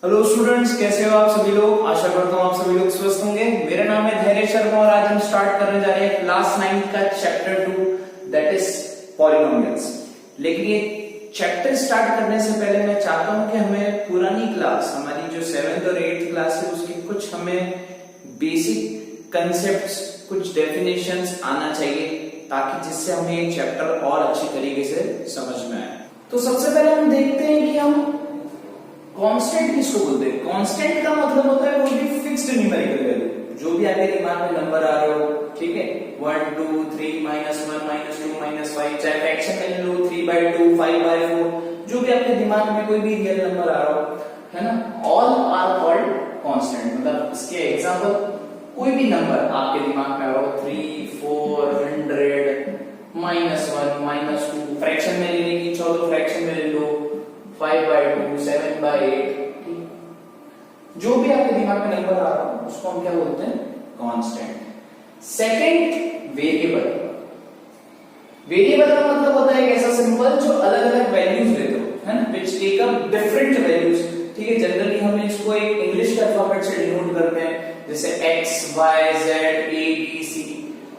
Hello students, कैसे हो आप सभी लोग। आशा करता हूँ आप सभी लोग स्वस्थ होंगे। मेरा नाम है धैर्य शर्मा और आज हम स्टार्ट करने जा रहे हैं क्लास 9 का चैप्टर 2 दैट इज पॉलिनोमियल्स। लेकिन ये चैप्टर स्टार्ट करने से पहले मैं चाहता हूँ कि हमें पुरानी क्लास, हमारी जो 7th और 8th क्लास है, उसकी कुछ हमें बेसिक कंसेप्ट्स, कुछ डेफिनेशंस आना चाहिए ताकि जिससे हमें ये चैप्टर और अच्छी तरीके से समझ में आए। तो सबसे पहले हम देखते हैं कि हम कांस्टेंट किसको बोलते हैं। कांस्टेंट का मतलब होता है कोई भी फिक्स्ड न्यूमेरिकल वैल्यू, जो भी आपके दिमाग में नंबर आ रहे हो, ठीक है, 1 2 3 -1 -2 -5, चाहे फ्रैक्शन में ले लो 3/2 5/4, जो भी आपके दिमाग में कोई भी रियल नंबर आ रहा हो, है ना, ऑल आर कॉल्ड कांस्टेंट। मतलब इसके एग्जांपल कोई भी नंबर आपके दिमाग में आ रहा हो, 3 4 100 -1 -2, फ्रैक्शन में लेने की इच्छा हो तो फ्रैक्शन में ले लो, 5/2 7/8, जो भी आपके दिमाग में नंबर आ रहा हो उसको हम क्या बोलते हैं, कांस्टेंट। Second, variable. वेरिएबल का मतलब होता है एक ऐसा सिंबल जो अलग अलग वैल्यूज लेते हो, है ना, which take up different values. ठीक है, जनरली हम इसको एक इंग्लिश के अल्फाबेट से डिनोट करते हैं, जैसे x y z a b c।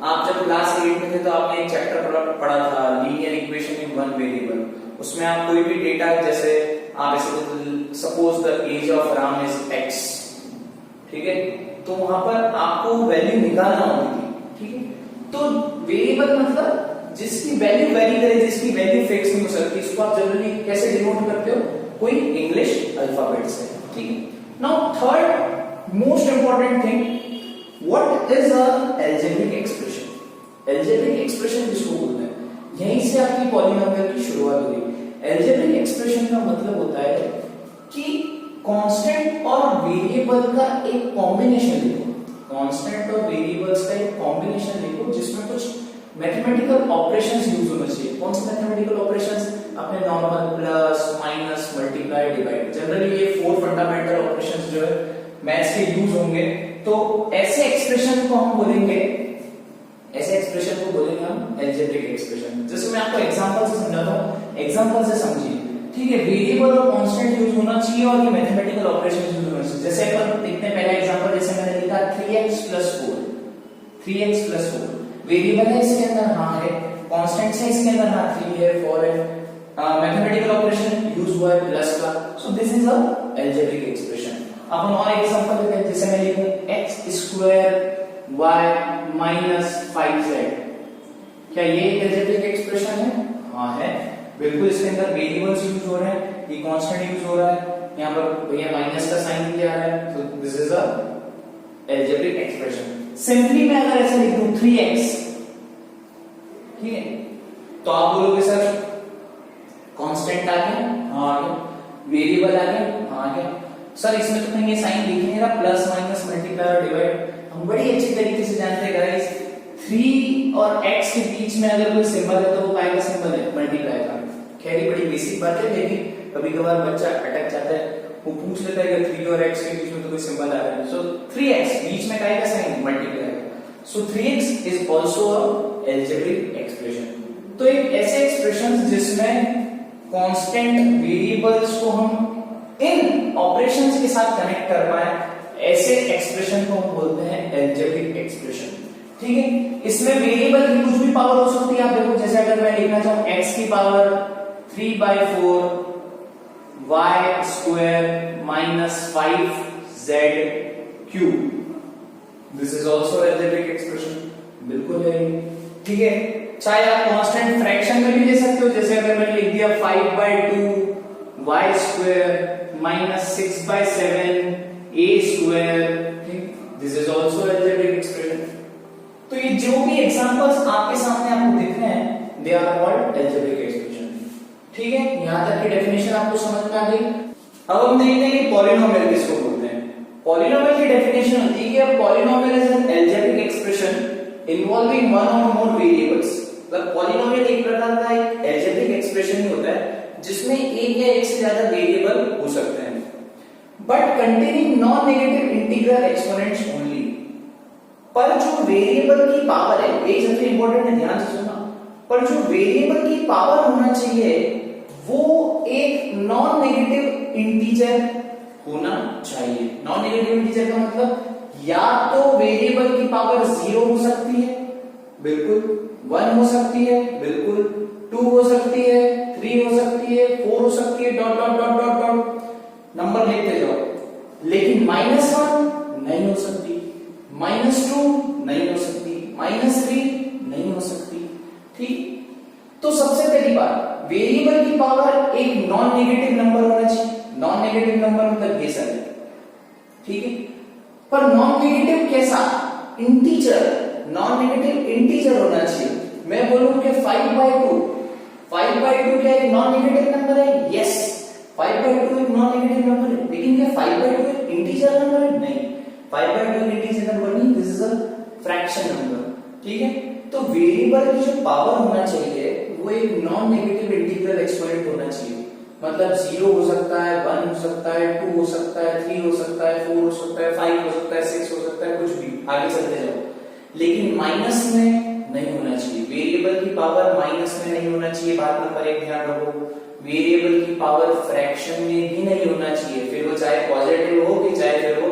आप जब क्लास 8 में थे तो आपने एक चैप्टर पढ़ा था, linear equation in one variable. उसमें आप कोई भी डेटा, जैसे आप ऐसे suppose the age of Ram is x, ठीक है, तो वहां पर आपको वैल्यू निकालना होती थी, ठीक है। तो वेरिएबल मतलब जिसकी वैल्यू वेरी करे, जिसकी वैल्यू फिक्स नहीं हो सकती, इसको आप जनरली कैसे डिनोट करते हो, कोई इंग्लिश अल्फाबेट से, ठीक है। Now third most important thing, what is a algebraic expression. Algebraic expression किसको बोलते हैं, यहीं से आपकी पॉलिनोमियल की शुरुआत हुई। अलजेब्रिक एक्सप्रेशन का मतलब होता है कि कांस्टेंट और वेरिएबल का एक कॉम्बिनेशन लिखो, कांस्टेंट और वेरिएबल्स का एक कॉम्बिनेशन लिखो जिसमें कुछ मैथमेटिकल ऑपरेशंस यूज होना चाहिए। कौन से मैथमेटिकल ऑपरेशंस, अपने normal, plus minus multiply divide, generally ये 4 फंडामेंटल ऑपरेशंस जो है मैथ्स के यूज होंगे। तो ऐसे एक्सप्रेशन को हम बोलेंगे, ऐसे एक्सप्रेशन को बोलेंगे हम अलजेब्रिक एक्सप्रेशन। जैसे मैं आपको एग्जांपल से समझाता हूं, एग्जांपल से समझिए, ठीक है। वेरिएबल और कांस्टेंट यूज होना चाहिए और ये मैथमेटिकल ऑपरेशन यूज होना चाहिए। जैसे अपन देखते हैं पहला एग्जांपल, जैसे मैंने लिखा 3x + 4, 3x + 4 वेरिएबल है इसके अंदर, हां है, कांस्टेंट है इसके अंदर, हां 3 है 4 है, मैथमेटिकल ऑपरेशन यूज हुआ है प्लस का, so this is a algebraic expression. अपन और एग्जांपल लेते हैं, जैसे मैं लिखूं x² y - 5z, क्या ये एक अलजेब्रिक एक्सप्रेशन है? हाँ है, बिल्कुल। इसके अंदर वेरिएबल्स यूज हो रहे हैं, ये कांस्टेंट यूज हो रहा है, यहाँ पर भैया माइनस का साइन दिया है, तो this is a algebraic expression. Simply मैं अगर ऐसे लिख दूं 3x, ठीक है, तो आप बोलोगे सर कांस्टेंट आ गया, हाँ आ गया, वेरिएबल आ गया, हाँ आ गया, सर इसमें तो कहीं ये साइन दिख नहीं रहा, प्लस माइनस मल्टीप्लाई और डिवाइड। हम बड़ी अच्छी तरीके से जानते हैं गाइस, 3 और x के बीच में अगर कोई सिंबल है तो वो काय का सिंबल है, मल्टीप्लाई का। खैर ये बड़ी बेसिक बात है, लेकिन कभी कभार बच्चा अटक जाता है, वो पूछ लेता है कि 3 और x के बीच में तो कोई सिंबल आ रहा है, सो 3x बीच में काय का साइन, मल्टीप्लाई का, सो 3x is also a algebraic expression. तो एक ऐसे एक्सप्रेशन जिसमें कांस्टेंट वेरिएबल्स को हम इन ऑपरेशंस के साथ कनेक्ट कर पाए, ऐसे एक्सप्रेशन को हम बोलते हैं अलजेब्रिक एक्सप्रेशन, ठीक है। इसमें वेरिएबल की कुछ भी पावर हो सकती है, आप देखो, जैसे अगर मैं लिखना चाहूं x की power 3/4 y² - 5z³, this is also algebraic expression, बिल्कुल है, ठीक है। चाहे आप कांस्टेंट फ्रैक्शन में भी ले सकते हो, जैसे अगर मैंने लिख दिया 5/2 y² - 6/7 a², this is also algebraic expression. तो ये जो भी एग्जांपल्स आपके सामने आपको दिख रहे हैं, they are called algebraic expression, ठीक है। यहां तक की डेफिनेशन आपको समझ में आ गई। अब हम देखते हैं कि पॉलिनोमियल किसको बोलते हैं। पॉलिनोमियल की डेफिनेशन होती है कि a polynomial is an algebraic expression involving one और मोर वेरिएबल्स। मतलब पॉलिनोमियल एक प्रकार का एक अलजेब्रिक एक्सप्रेशन ही होता है जिसमें एक या एक से ज्यादा वेरिएबल हो सकते हैं, but containing non negative integral exponents only. पर जो वेरिएबल की पावर है, ये सबसे इंपॉर्टेंट है, ध्यान से सुनना, पर जो वेरिएबल की पावर होना चाहिए वो एक नॉन नेगेटिव इंटीजर होना नेगेटिव इंटीजर का मतलब या तो वेरिएबल की पावर 0 हो सकती है, बिल्कुल, 1 हो सकती है, बिल्कुल, 2 हो सकती है, 3 हो सकती है, 4 हो सकती है, dot dot dot dot dot number लिखते जाओ, लेकिन -1 नहीं हो सकती, -2 नहीं हो सकती, -3 नहीं हो सकती। ठीक, तो सबसे पहली बात, वेरिएबल की पावर एक नॉन नेगेटिव नंबर होना चाहिए। नॉन नेगेटिव नंबर मतलब ये सर, ठीक है, पर नॉन नेगेटिव कैसा? इंटीजर, नॉन नेगेटिव इंटीजर होना चाहिए। मैं बोलूं कि 5/2 क्या एक नॉन नेगेटिव नंबर है? यस, 5/2 एक नॉन नेगेटिव नंबर है, लेकिन क्या 5/2 एक इंटीजर नंबर है? नहीं, 5/2 एक इंटीजर नंबर नहीं, this is a fraction number. ठीक है, तो वेरिएबल की जो पावर होना चाहिए वो एक नॉन नेगेटिव इंटीग्रल एक्सपोनेंट होना चाहिए। मतलब 0 हो सकता है, 1 हो सकता है, 2 हो सकता है, 3 हो सकता है, 4 हो सकता है, 5 हो सकता है, 6 हो सकता है, कुछ भी, आगे चलते जाओ, लेकिन माइनस में नहीं होना चाहिए। वेरिएबल की पावर माइनस में नहीं होना चाहिए, बात नंबर 1 ध्यान रखो। वेरिएबल की पावर फ्रैक्शन में भी नहीं होना चाहिए, फिर वो चाहे पॉजिटिव हो कि चाहे फिर वो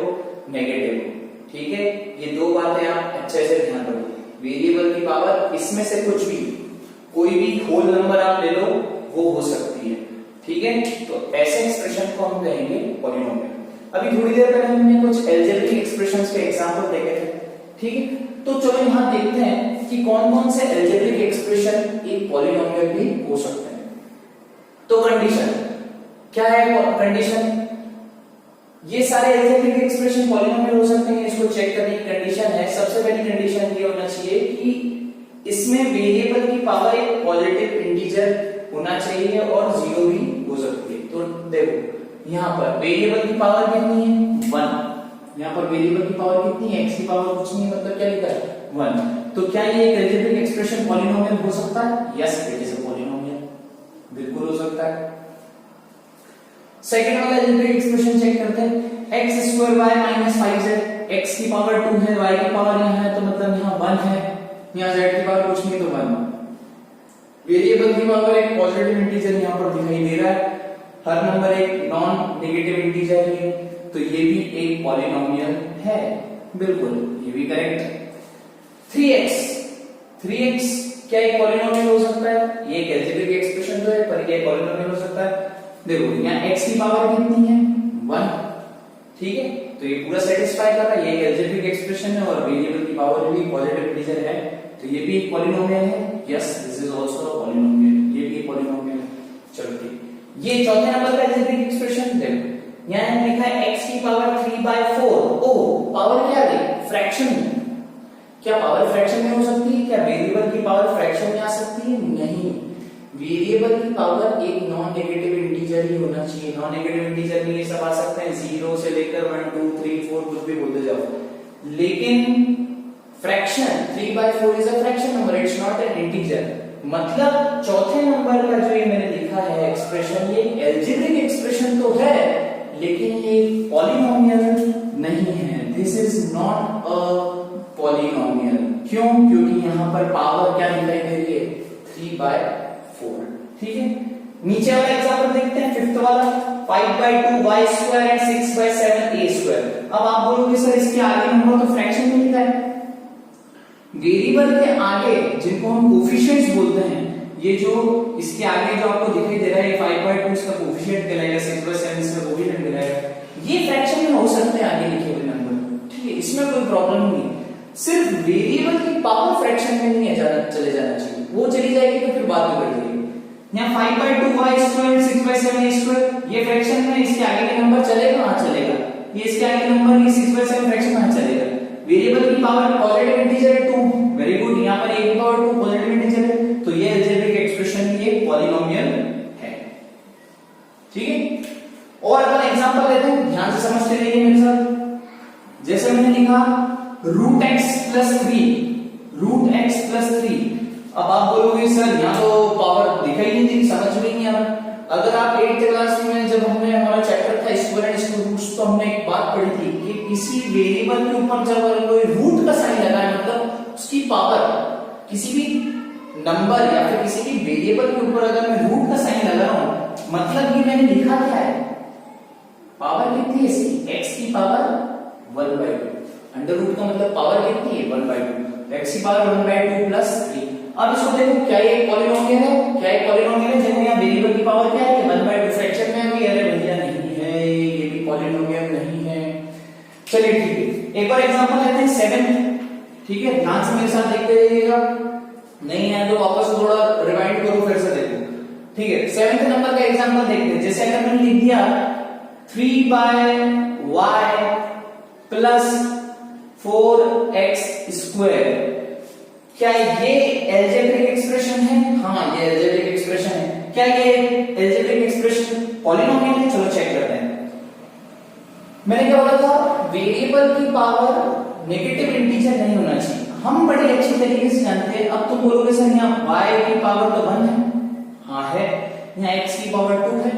नेगेटिव हो। ठीक है, ये दो बातें आप अच्छे से ध्यान रखो। वेरिएबल की पावर इसमें से कुछ भी, कोई भी होल नंबर आप ले लो, वो हो सकती है। ठीक है, तो ऐसे एक्सप्रेशन को हम कहेंगे पॉलिनोमियल। अभी थोड़ी देर पहले हमने कुछ अलजेब्रिक एक्सप्रेशंस के एग्जांपल देखे थे। ठीक है, तो चलो यहां देखते हैं कि कौन कौन से अलजेब्रिक एक्सप्रेशन एक पॉलिनोमियल भी हो सकते हैं। तो कंडीशन क्या है? कंडीशन, ये सारे अलजेब्रिक एक्सप्रेशन पॉलिनोमियल हो सकते हैं, इसको चेक करने की कंडीशन है। सबसे पहली कंडीशन ये होना चाहिए कि इसमें वेरिएबल की पावर एक पॉजिटिव इंटीजर होना चाहिए और 0 भी हो सकती है। तो देखो यहां पर वेरिएबल की पावर कितनी है? 1। यहां पर वेरिएबल की पावर कितनी है? x की पावर कुछ नहीं, मतलब क्या लिखा है? 1। तो क्या ये एक अलजेब्रिक एक्सप्रेशन पॉलिनोमियल हो सकता है? Yes, it is a polynomial, बिल्कुल हो सकता है। सेकंड वाला अलजेब्रिक एक्सप्रेशन चेक करते हैं। x² y - 5z, x की पावर 2 है, y की पावर यहां है, तो मतलब यहां 1 है, यहां z की पावर कुछ नहीं तो 1। वेरिएबल की पावर एक पॉजिटिव इंटीजर यहां पर दिखाई दे रहा है, हर नंबर एक नॉन नेगेटिव इंटीजर है, तो ये भी एक पॉलिनोमियल है, बिल्कुल, ये भी करेक्ट। 3x क्या एक पॉलिनोमियल हो सकता है? ये एक अलजेब्रिक एक्सप्रेशन तो है, पर ये पॉलिनोमियल हो सकता है। देखो यहाँ x की पावर कितनी है? 1। ठीक है, तो ये पूरा सेटिस्फाई कर रहा है, ये एक अलजेब्रिक एक्सप्रेशन है और वेरिएबल की पावर भी पॉजिटिव इंटीजर है, तो ये भी एक पॉलिनोमियल है। Yes, this is also a polynomial, ये भी एक पॉलिनोमियल है। चलो ठीक, ये चौथे नंबर का अलजेब्रिक एक्सप्रेशन देखो, यहाँ लिखा है x की पावर 3/4। ओ, पावर क्या है? फ्रैक्शन में। क्या पावर फ्रैक्शन में हो सकती है? क्या वेरिएबल की पावर फ्रैक्शन में आ सकती है? नहीं, वेरिएबल की पावर एक नॉन नेगेटिव इंटीजर ही होना चाहिए। नॉन नेगेटिव इंटीजर में ये सब आ सकते हैं, 0 से लेकर 1 2 3 4 कुछ भी बोलते जाओ, लेकिन fraction 3/4 is a fraction number, it's not an integer. मतलब चौथे नंबर का जो ये मैंने लिखा है एक्सप्रेशन, ये अलजेब्रिक एक्सप्रेशन तो है, लेकिन ये पॉलिनोमियल नहीं है। This is not a polynomial. क्यों? क्योंकि यहां पर पावर क्या दिखाई दे रही है? 3/4। ठीक है, नीचे वाला एग्जांपल देखते हैं, फिफ्थ वाला, 5/2 y² एंड 6/7 a²। अब आप बोलोगे सर इसके आगे नंबर तो फ्रैक्शन में लिखा है। वेरिएबल के आगे जिनको हम कोफिशिएंट्स बोलते हैं, ये जो इसके आगे जो आपको दिखाई दे रहा है 5/2 इसका कोफिशिएंट कहलाएगा, 6/7 इसका कोफिशिएंट कहलाएगा, ये फ्रैक्शन में हो सकते हैं आगे लिखे हुए नंबर। ठीक है, इसमें कोई प्रॉब्लम नहीं, सिर्फ वेरिएबल की पावर फ्रैक्शन में नहीं है, चले जाना चाहिए, वो चली जाएगी तो फिर बात बढ़ जाएगी। यहाँ 5/2 y² 6/7 a², ये फ्रैक्शन में, इसके आगे के नंबर चलेगा? हाँ चलेगा। ये इसके आगे नंबर, ये 6/7 फ्रैक्शन में चलेगा। वेरिएबल की पावर पॉजिटिव इंटीजर है 2, वेरी गुड, यहाँ पर a की पावर 2 पॉजिटिव इंटीजर है, तो ये अलजेब्रिक एक्सप्रेशन ये पॉलिनोमियल है। ठीक है, और अपन एग्जांपल लेते हैं, ध्यान से समझते रहिए मेरे साथ। जैसे मैंने लिखा √x+3। अब आप बोलोगे सर यहाँ तो पावर दिखाई नहीं दी, समझ में नहीं आ रहा। अगर आप 8th क्लास में जब हमने हमारा चैप्टर था स्क्वायर एंड स्क्वायर रूट्स, तो हमने एक बात पढ़ी थी कि किसी वेरिएबल के ऊपर जब कोई रूट का साइन लगा है, मतलब उसकी पावर, किसी भी नंबर या फिर किसी भी वेरिएबल के ऊपर अगर मैं रूट का साइन लगा रहा हूं, मतलब ये मैंने लिखा क्या है? पावर कितनी है इसकी? x की पावर 1/2। अंडर रूट का मतलब पावर कितनी है 1/2, x की पावर 1/2 प्लस 3। अब इसको देखो क्या ये पॉलिनोमियल है, क्या ये पॉलिनोमियल है? देखो यहाँ वेरिएबल की पावर क्या है 1/2, फ्रैक्शन में है भी, अरे भैया नहीं है, ये भी पॉलिनोमियल नहीं है। चलिए ठीक है, एक और एग्जांपल लेते हैं 7, ठीक है, ध्यान से मेरे साथ देखते रहिएगा, नहीं है तो वापस थोड़ा रिवाइंड करो, फिर से देखो, ठीक है। 7th नंबर का एग्जांपल देखते हैं। जैसे अगर मैंने लिख दिया 3/y प्लस 4x², क्या ये एल्जेब्रिक एक्सप्रेशन है? हाँ, ये एल्जेब्रिक एक्सप्रेशन है। क्या ये एल्जेब्रिक एक्सप्रेशन पॉलिनोमियल है? चलो चेक करते हैं। मैंने क्या बोला था, वेरिएबल की पावर नेगेटिव इंटीजर नहीं होना चाहिए। हम बड़े अच्छी तरीके से जानते हैं। अब तुम बोलोगे सर यहाँ y की पावर तो 1 है, हाँ है, यहाँ x की पावर 2 है,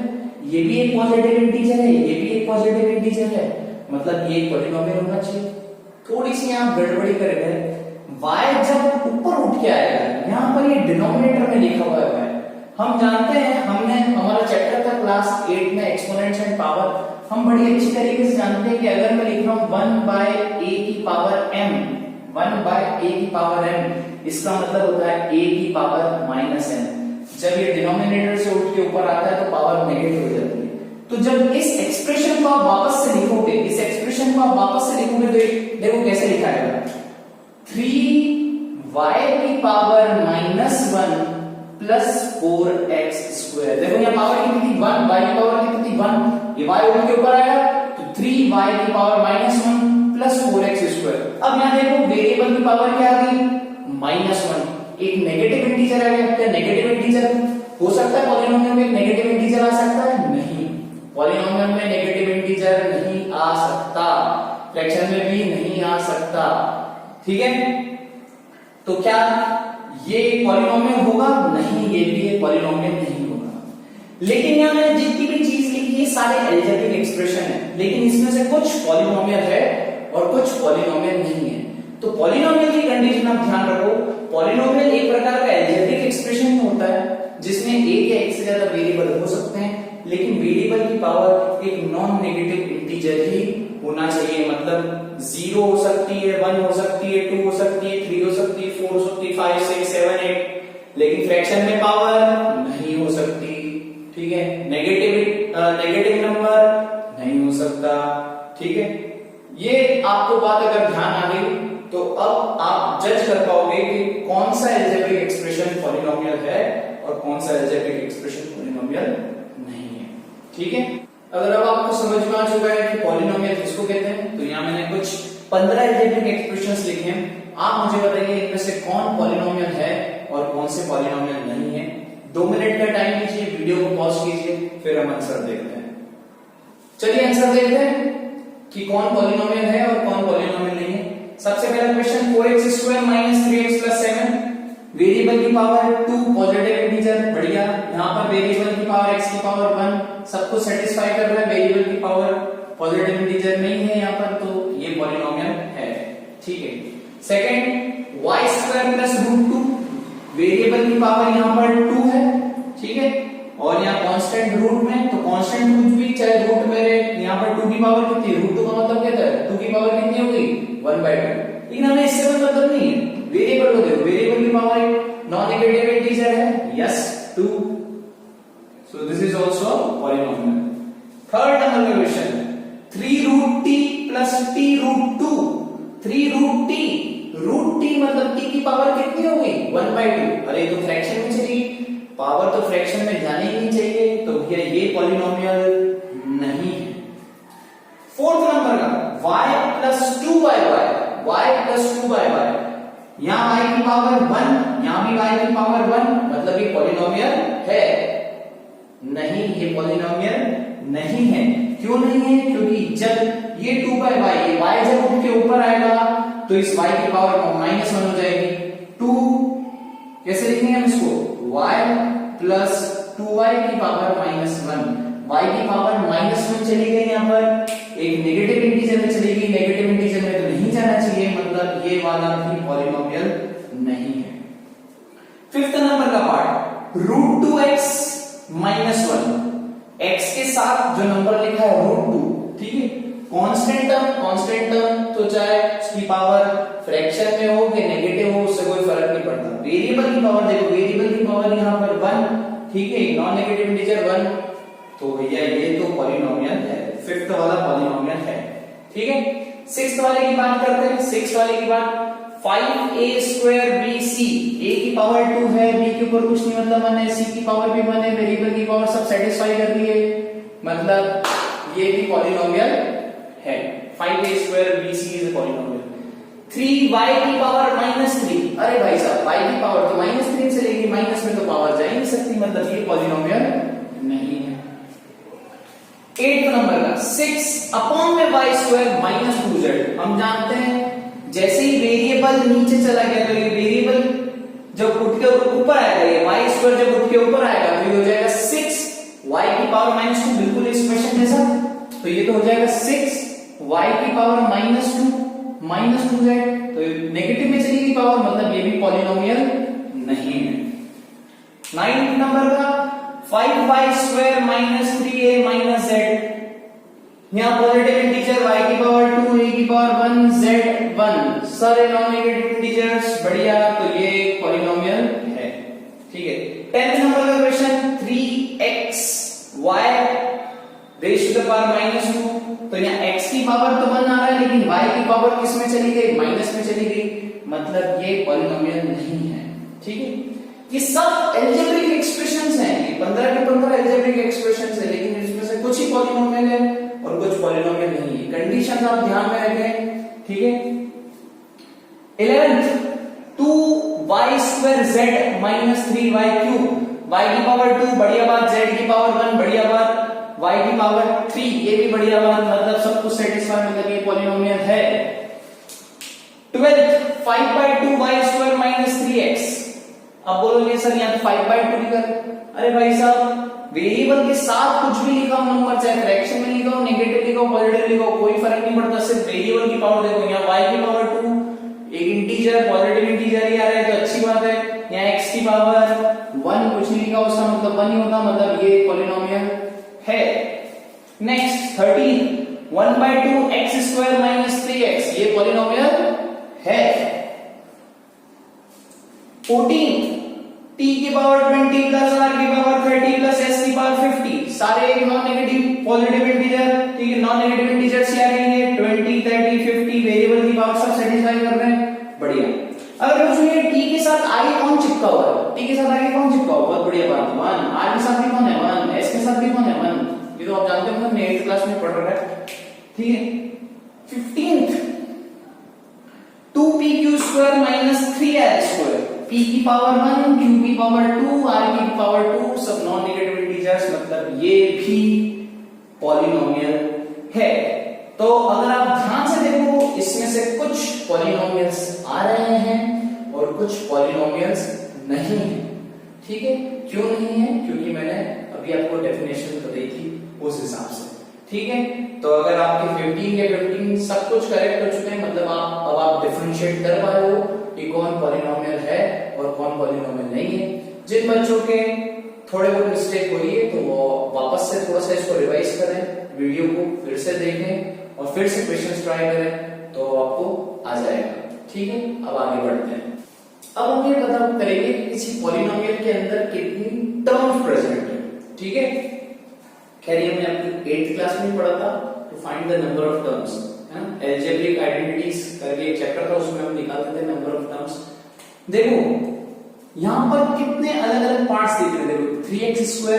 ये भी एक पॉजिटिव इंटीजर है, ये भी एक पॉजिटिव इंटीजर है, मतलब ये पॉलिनोमियल होना चाहिए। थोड़ी सी आप गड़बड़ी कर गए, y जब ऊपर उठ के आएगा, यहाँ पर ये डिनोमिनेटर में लिखा हुआ है। हम जानते हैं, हमने हमारा चैप्टर था क्लास 8 में एक्सपोनेंट्स एंड पावर, हम बड़ी अच्छी तरीके से जानते हैं कि अगर मैं लिख रहा हूं 1/a की पावर m, 1/a की पावर m, इसका मतलब होता है a की पावर -m। जब ये डिनोमिनेटर से उठ के ऊपर आता है तो पावर नेगेटिव हो जाती है। तो जब इस एक्सप्रेशन को आप वापस से लिखोगे, इस एक्सप्रेशन को आप वापस से लिखोगे तो देखो कैसे लिखा जाएगा, 3y की पावर -1 प्लस 4x²। देखो यहाँ पावर कितनी थी 1, y की पावर कितनी थी 1, ये y उठ के ऊपर आएगा तो 3y की पावर -1 प्लस 4x²। अब यहाँ देखो वेरिएबल की पावर क्या आ गई -1, एक नेगेटिव इंटीजर आ गया। क्या नेगेटिव इंटीजर हो सकता है पॉलिनोमियल में? नेगेटिव इंटीजर आ सकता है? नहीं, पॉलिनोमियल में नेगेटिव इंटीजर नहीं आ सकता, फ्रैक्शन में भी नहीं आ सकता, ठीक है। तो क्या ये पॉलिनोमियल होगा? नहीं, ये भी एक पॉलिनोमियल नहीं होगा। लेकिन यहाँ मैंने जितनी भी चीज लिखी है सारे एल्जेब्रिक एक्सप्रेशन है, लेकिन इसमें से कुछ पॉलिनोमियल है और कुछ पॉलिनोमियल नहीं है। तो पॉलिनोमियल की कंडीशन आप ध्यान रखो, पॉलिनोमियल एक प्रकार का एल्जेब्रिक एक्सप्रेशन होता है जिसमें एक या एक से ज्यादा वेरिएबल हो सकते हैं, लेकिन वेरिएबल की पावर एक नॉन नेगेटिव इंटीजर ही होना चाहिए। मतलब 0 हो सकती है, 1 हो सकती है, 2 हो सकती है, 3 हो सकती है, 4 हो सकती है, 5 6 7 8, लेकिन फ्रैक्शन में पावर नहीं हो सकती, ठीक है। नेगेटिव नंबर नहीं हो सकता, ठीक है। ये आपको बात अगर ध्यान आ गई तो अब आप जज कर पाओगे कि कौन सा एल्जेब्रिक एक्सप्रेशन पॉलिनोमियल है और कौन सा एल्जेब्रिक एक्सप्रेशन पॉलिनोमियल नहीं है, ठीक है। अगर अब आपको समझ में आ चुका है कि पॉलिनोमियल किसको कहते हैं, तो यहाँ मैंने कुछ 15 एल्जेब्रिक एक्सप्रेशंस लिखे हैं। आप मुझे बताइए इनमें से कौन पॉलिनोमियल है और कौन से पॉलिनोमियल नहीं है। 2 मिनट का टाइम लीजिए, वीडियो को पॉज कीजिए, फिर हम आंसर देखते हैं। चलिए आंसर देखते हैं कि कौन पॉलिनोमियल है और कौन पॉलिनोमियल नहीं है। सबसे पहला क्वेश्चन 4x² - 3x + 7, वेरिएबल की पावर 2 पॉजिटिव इंटीजर, बढ़िया। यहाँ पर वेरिएबल की पावर x की पावर 1 सब कुछ सेटिस्फाई कर रहा है, वेरिएबल की पावर पॉजिटिव इंटीजर नहीं है यहाँ पर, तो ये पॉलिनोमियल है, ठीक है। सेकंड y² + √2, वेरिएबल की पावर यहाँ पर 2 है, ठीक है, और यहाँ कांस्टेंट रूट में, तो कांस्टेंट रूट भी चाहे रूट मेरे यहाँ पर 2 की पावर कितनी है, √2 का मतलब क्या है 2 की पावर कितनी होगी 1/2, लेकिन हमें इससे कोई मतलब नहीं है। वेरिएबल को देखो, वेरिएबल की पावर एक नॉन नेगेटिव इंटीजर है, yes 2, so this is also polynomial. Third number का question 3√t + t√2, 3√t, √t मतलब t की पावर कितनी होगी 1/2, अरे तो फ्रैक्शन में चली, पावर तो फ्रैक्शन में जानी ही चाहिए, तो भैया ये पॉलिनोमियल नहीं है। फोर्थ नंबर का y + 2y, y + 2y, यहाँ y की पावर 1, यहाँ भी y की पावर 1, मतलब ये पॉलिनोमियल है नहीं, ये पॉलिनोमियल नहीं है। क्यों नहीं है? क्योंकि जब ये 2/y, ये y जब उठ के ऊपर आएगा तो इस y की पावर -1 हो जाएगी। 2 कैसे लिखेंगे हम इसको, y + 2y की पावर -1, y की पावर -1 चली गई, यहाँ पर एक नेगेटिव इंटीजर में चली गई, नेगेटिव इंटीजर में तो नहीं जाना चाहिए, मतलब ये वाला भी पॉलिनोमियल नहीं है। फिफ्थ नंबर का पार्ट √2x - 1, x के साथ जो नंबर लिखा है √2, ठीक है, कांस्टेंट टर्म तो चाहे उसकी पावर फ्रैक्शन में हो कि नेगेटिव हो उससे कोई फर्क नहीं पड़ता। वेरिएबल की पावर देखो, वेरिएबल की पावर यहाँ पर 1, ठीक है, नॉन नेगेटिव इंटीजर 1, तो भैया ये तो पॉलिनोमियल है, फिफ्थ वाला पॉलिनोमियल है, ठीक है। सिक्स्थ वाले की बात करते हैं। सिक्स्थ वाले की बात 5a² bc, a की पावर 2 है, b के ऊपर कुछ नहीं मतलब 1 है, c की पावर भी 1 है, वेरिएबल की पावर सब सेटिस्फाई कर रही है, मतलब ये भी पॉलिनोमियल है। 5a² bc is a polynomial. 3y की पावर -3, अरे भाई साहब y की पावर तो -3 से लेगी, माइनस में तो पावर जा ही नहीं सकती, मतलब ये पॉलिनोमियल नहीं है। 8 नंबर का 6/y² -2z, हम जानते हैं जैसे ही वेरिएबल नीचे चला गया तो ये वेरिएबल जब उठ के ऊपर आएगा, ये y² जब उठ के ऊपर आएगा तो ये हो जाएगा 6y की पावर -2, बिल्कुल इक्वेशन जैसा, तो ये तो हो जाएगा 6y की पावर -2z, तो नेगेटिव में चलेगी पावर, मतलब ये भी पॉलिनोमियल नहीं है। 9 नंबर का 5y² -3a z, यहाँ पॉजिटिव इंटीजर y की पावर 2, a की पावर 1, z 1, सारे नॉन नेगेटिव इंटीजर्स, बढ़िया, तो ये एक पॉलिनोमियल है, ठीक है। 10th नंबर का question 3xy raise to the power -2, तो यहाँ x की पावर तो 1 आ रहा है लेकिन y की पावर किस में चली गई, माइनस में चली गई, मतलब ये पॉलिनोमियल नहीं है, ठीक है। ये सब अलजेब्रिक एक्सप्रेशंस हैं, ये 15 के 15 अलजेब्रिक एक्सप्रेशंस है, लेकिन इसमें से कुछ ही पॉलिनोमियल है और कुछ पॉलिनोमियल नहीं है। कंडीशन आप ध्यान में रखें, ठीक है। 11th 2y² z -3y³, y की पावर 2 बढ़िया बात, z की पावर 1 बढ़िया बात, y की पावर 3 ये भी बढ़िया बात, मतलब सब कुछ सेटिस्फाई, मतलब ये पॉलिनोमियल है। 12th 5/2y² -3x, अब बोलोगे सर यहाँ 5/2 लिखा, अरे भाई साहब वेरिएबल के साथ कुछ भी लिखा हो नंबर, चाहे फ्रैक्शन में लिखा हो, नेगेटिव लिखा हो, पॉजिटिव लिखा हो, कोई फर्क नहीं पड़ता, सिर्फ वेरिएबल की पावर देखो। यहाँ y की पावर 2, एक इंटीजर पॉजिटिव इंटीजर ही आ रहा है तो अच्छी बात है। यहाँ x की पावर 1 कुछ नहीं लिखा, उसका मतलब 1 ही होता, मतलब ये पॉलिनोमियल है। नेक्स्ट 13 1/2x² -3x, ये पॉलिनोमियल है। 14 t की पावर 20 प्लस r की पावर 30 प्लस s की पावर 50, सारे नॉन नेगेटिव पॉजिटिव इंटीजर, ठीक है, नॉन नेगेटिव इंटीजर्स आ रही है, 20 30 50 वेरिएबल की पावर सब सेटिस्फाई कर रहे हैं, बढ़िया। अगर मैं पूछूं t के साथ आगे कौन चिपका हुआ है, t के साथ आगे कौन चिपका हुआ, बहुत बढ़िया बात, 1, r के साथ भी कौन है 1, s के साथ भी कौन है 1, ये तो आप जानते हो, हमने 8th क्लास में पढ़ रखा है, ठीक है। 15th 2pq² -3r², p की पावर 1, q की पावर 2, r की पावर 2, सब नॉन नेगेटिव इंटीजर्स, मतलब ये भी पॉलिनोमियल है। तो अगर आप ध्यान से देखो इसमें से कुछ पॉलिनोमियल्स आ रहे हैं और कुछ पॉलिनोमियल्स नहीं है, ठीक है। क्यों नहीं है, क्योंकि मैंने अभी आपको डेफिनेशन बताई थी उस हिसाब से, ठीक है। तो अगर आपके 15 के 15 सब कुछ करेक्ट हो चुके हैं, मतलब आप डिफरेंशिएट कर पा रहे हो कि कौन पॉलिनोमियल है और कौन पॉलिनोमियल नहीं है। जिन बच्चों के थोड़े बहुत मिस्टेक हुई है तो वो वापस से थोड़ा सा इसको रिवाइज करें, वीडियो को फिर से देखें और फिर से क्वेश्चंस ट्राई करें तो आपको आ जाएगा, ठीक है। अब आगे बढ़ते हैं। अब हम ये पता करेंगे किसी पॉलिनोमियल के अंदर कितनी टर्म्स प्रेजेंट है, ठीक है। खैर ये हमने अपनी 8th क्लास में पढ़ा था, to find the number of terms, है ना, अलजेब्रिक आइडेंटिटीज करके एक चैप्टर था, उसमें हम निकालते थे नंबर ऑफ टर्म्स। देखो यहां पर कितने अलग अलग पार्ट्स दिख रहे हैं, देखो 3x²,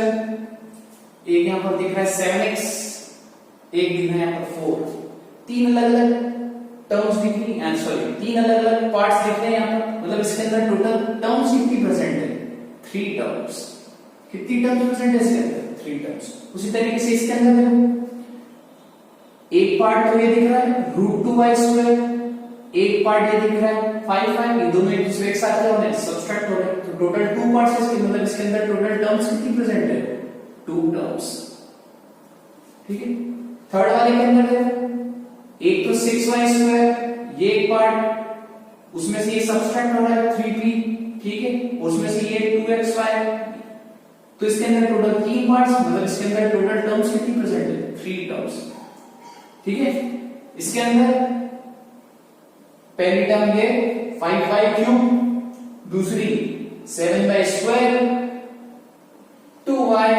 एक यहां पर दिख रहा है 7x, एक दिख रहा है यहां पर 4, तीन अलग अलग टर्म्स दिख रही है, सॉरी 3 अलग अलग पार्ट्स दिख रहे हैं यहां पर, मतलब इसके अंदर टोटल टर्म्स कितनी प्रेजेंट है, 3 टर्म्स। कितनी टर्म्स प्रेजेंट है इसके अंदर, 3 टर्म्स। उसी तरीके से इसके अंदर देखो एक पार्ट तो ये दिख रहा है √2y², एक पार्ट ये दिख रहा है 5, ये दोनों एक दूसरे के साथ क्या हो रहे हैं, सब्सट्रैक्ट हो रहे हैं, तो टोटल 2 पार्ट्स इसके, मतलब इसके अंदर टोटल टर्म्स कितनी प्रेजेंट है, 2 टर्म्स, ठीक है। थर्ड वाले के अंदर देखो एक तो 6y², ये एक पार्ट, उसमें से ये सब्सट्रैक्ट हो रहा है 3p, ठीक है, उसमें से ये 2xy, तो इसके अंदर टोटल 3 पार्ट्स, मतलब इसके अंदर टोटल टर्म्स कितनी प्रेजेंट है, 3 टर्म्स, ठीक है। इसके अंदर पहली टर्म ये 5y क्यूब, दूसरी 7y स्क्वायर 2y